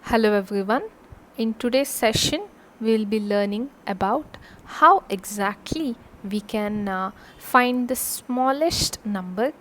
Hello everyone. In today's session, we will be learning about how exactly we can find the smallest number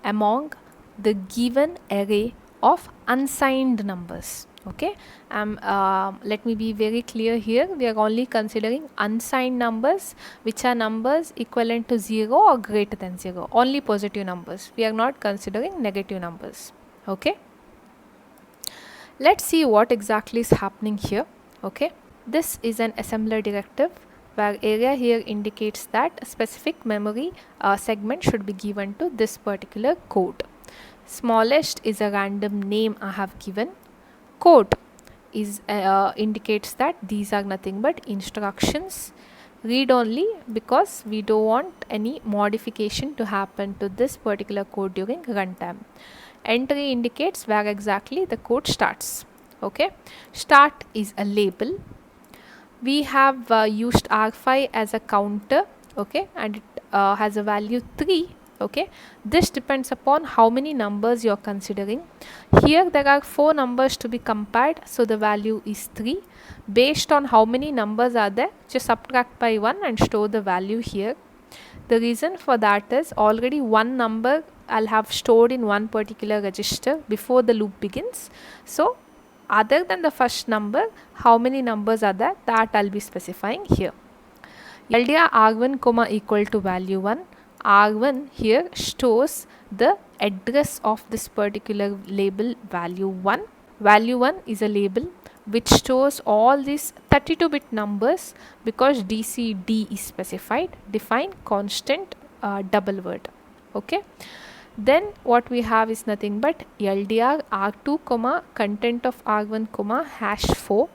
among the given array of unsigned numbers. Okay, let me be very clear here. We are only considering unsigned numbers, which are numbers equivalent to 0 or greater than 0, only positive numbers. We are not considering negative numbers. Okay. Let's see what exactly is happening here. Okay, this is an assembler directive where area here indicates that a specific memory segment should be given to this particular code. Smallest is a random name I have given. Code is indicates that these are nothing but instructions. Read only because we don't want any modification to happen to this particular code during runtime. Entry indicates where exactly the code starts. Okay, start is a label. We have used argv as a counter. Okay, and it has a value 3. Okay, this depends upon how many numbers you are considering. Here there are 4 numbers to be compared, so the value is 3. Based on how many numbers are there, just subtract by 1 and store the value here. The reason for that is already one number I'll have stored in one particular register before the loop begins. So other than the first number, how many numbers are there, that I'll be specifying here. LDR argv1 comma equal to value 1. Argv1 here stores the address of this particular label value 1. Value 1 is a label which stores all these 32-bit numbers because DCD is specified. Define constant double word. Okay. Then what we have is nothing but LDR arg2 comma content of argv1 comma hash 4.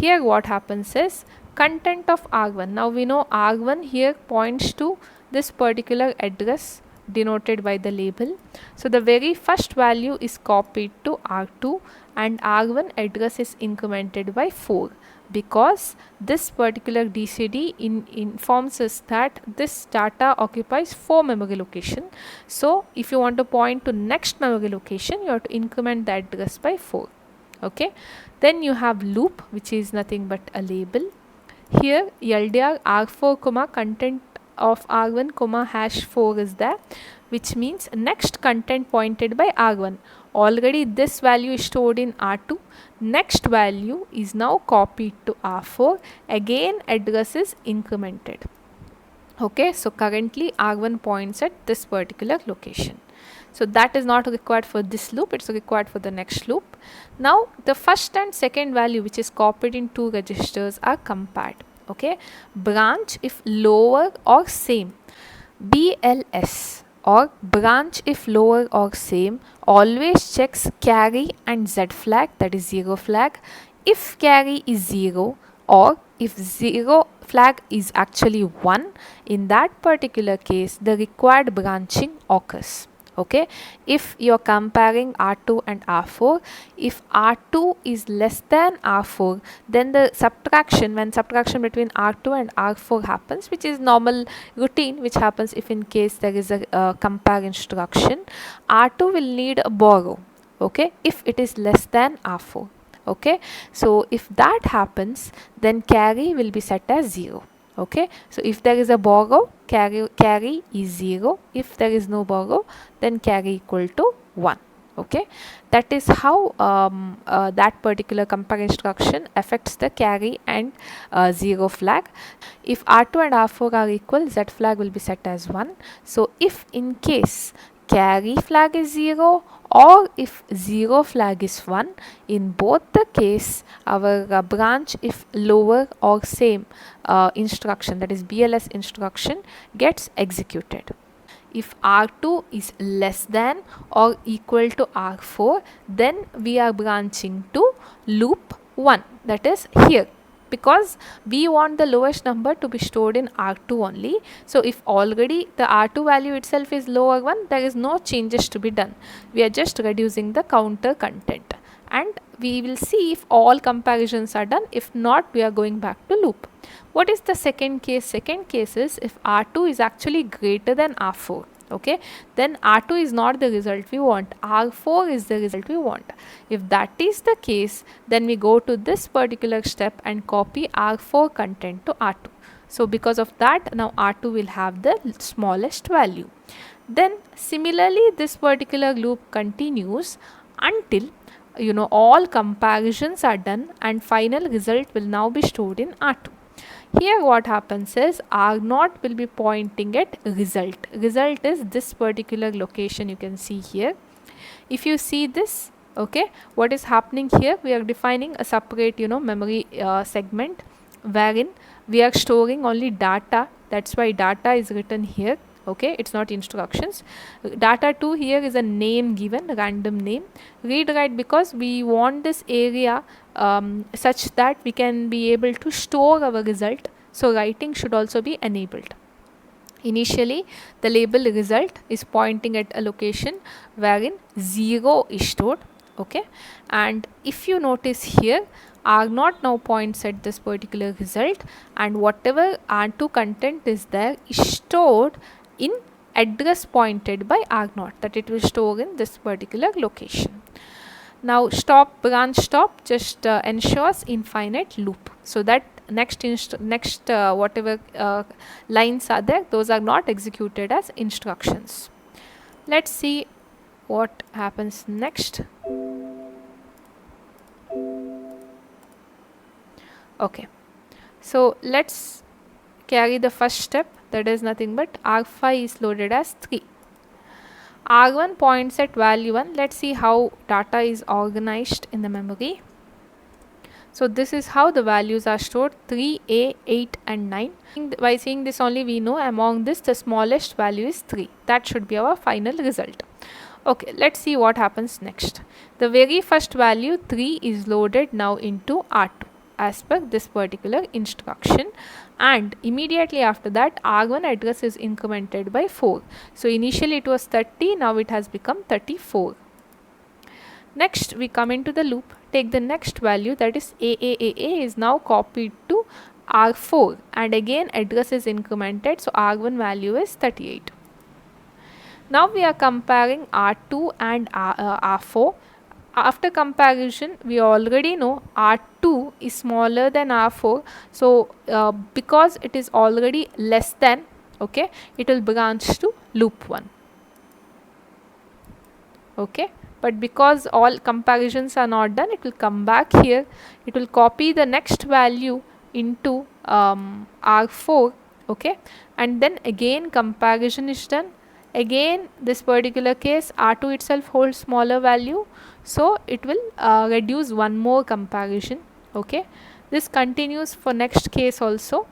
Here what happens is content of argv1. Now we know argv1 here points to this particular address denoted by the label. So the very first value is copied to arg2 and argv1 address is incremented by 4 because this particular DCD informs us that this data occupies 4 memory location. So if you want to point to next memory location, you have to increment the address by 4. Okay, then you have loop, which is nothing but a label. Here LDR arg4 comma content of argv1 comma hash 4 is there, which means next content pointed by argv1. Already this value is stored in R2. Next value is now copied to R4. Again address is incremented. Okay, so currently argv1 points at this particular location. So that is not required for this loop, it's required for the next loop. Now the first and second value, which is copied in 2 registers, are compared. Okay, branch if lower or same. BLS or branch if lower or same always checks carry and Z flag, that is 0 flag. If carry is 0 or if 0 flag is actually 1, in that particular case the required branching occurs. Okay, if you're comparing R2 and R4, if R2 is less than R4, then the subtraction, when subtraction between R2 and R4 happens, which is normal routine which happens if in case there is a compare instruction, R2 will need a borrow. Okay, if it is less than R4. Okay, so if that happens, then carry will be set as 0. Okay, so if there is a borrow, carry is 0. If there is no borrow, then carry equal to 1. Okay, that is how that particular compare instruction affects the carry and 0 flag. If R2 and R4 are equal, Z flag will be set as 1. So if in case carry flag is 0 or if 0 flag is 1, in both the case our branch if lower or same instruction, that is BLS instruction, gets executed. If R2 is less than or equal to R4, then we are branching to loop 1, that is here, because we want the lowest number to be stored in R2 only. So if already the R2 value itself is lower 1, there is no changes to be done. We are just reducing the counter content and we will see if all comparisons are done. If not, we are going back to loop. What is the second case? Second case is if R2 is actually greater than R4. okay, then R2 is not the result we want, R4 is the result we want. If that is the case, then we go to this particular step and copy R4 content to R2. So because of that, now R2 will have the smallest value. Then similarly this particular loop continues until all comparisons are done and final result will now be stored in R2. Here what happens is R0 will be pointing at result. Result is this particular location you can see here. If you see this, okay, what is happening here, we are defining a separate memory segment wherein we are storing only data. That's why data is written here, okay, it's not instructions. Data 2 here is a name given, random name. Read write because we want this area such that we can be able to store our result, so writing should also be enabled. Initially the label result is pointing at a location wherein 0 is stored, okay, and if you notice here R0 now points at this particular result, and whatever R2 content is there is stored in address pointed by R0, that it will store in this particular location. Now stop, branch stop just ensures infinite loop, so that next whatever lines are there, those are not executed as instructions. Let's see what happens next. Okay, so let's carry the first step, that is nothing but R5 is loaded as 3. R1 points at value 1. Let's see how data is organized in the memory. So this is how the values are stored, 3, 8 and 9. By seeing this only we know among this the smallest value is 3. That should be our final result. Okay, let's see what happens next. The very first value 3 is loaded now into R2 as per this particular instruction, and immediately after that R1 address is incremented by 4. So initially it was 30, now it has become 34. Next we come into the loop, take the next value, that is AAAA is now copied to R4 and again address is incremented, so R1 value is 38. Now we are comparing R2 and R4. After comparison we already know R2 is smaller than R4, so because it is already less than, okay, it will branch to loop 1, okay, but because all comparisons are not done, it will come back here, it will copy the next value into R4, okay, and then again comparison is done. Again this particular case R2 itself holds smaller value, so it will reduce one more comparison, okay. This continues for next case also,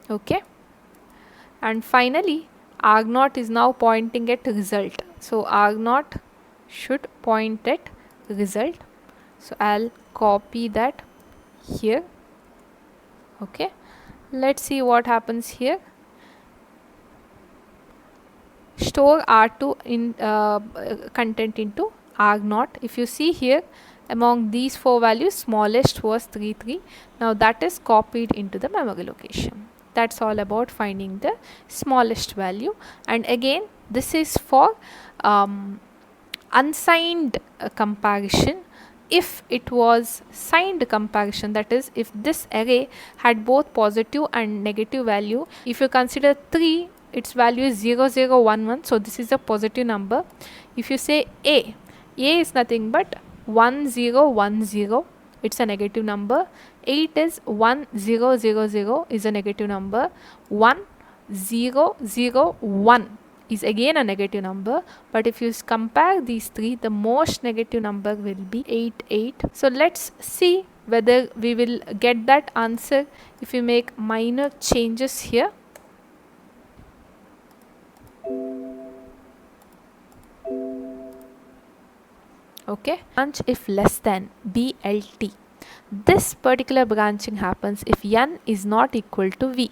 okay, and finally R0 is now pointing at result, so R0 should point at result, so I'll copy that here, okay. Let's see what happens here. Store R2 in content into R0. If you see here, among these 4 values smallest was 33. Now that is copied into the memory location. That's all about finding the smallest value, and again this is for unsigned comparison. If it was signed comparison, that is if this array had both positive and negative value, if you consider 3, its value is 0011, so this is a positive number. If you say A is nothing but 1010, it's a negative number. 8 is 1000 is a negative number. 1001 is again a negative number, but if you compare these 3, the most negative number will be 88. So let's see whether we will get that answer if we make minor changes here. Okay, branch if less than BLT. This particular branching happens if n is not equal to v.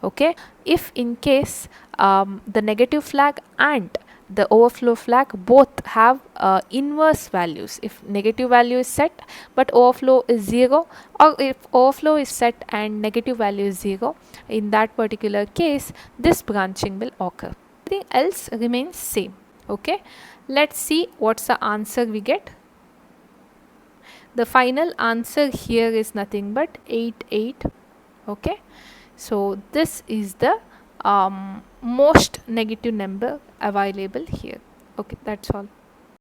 Okay, if in case the negative flag and the overflow flag both have inverse values, if negative value is set but overflow is 0, or if overflow is set and negative value is 0, in that particular case this branching will occur. everything else remains same. Okay, let's see what's the answer we get. The final answer here is nothing but 8. Okay, so this is the most negative number available here. Okay, that's all.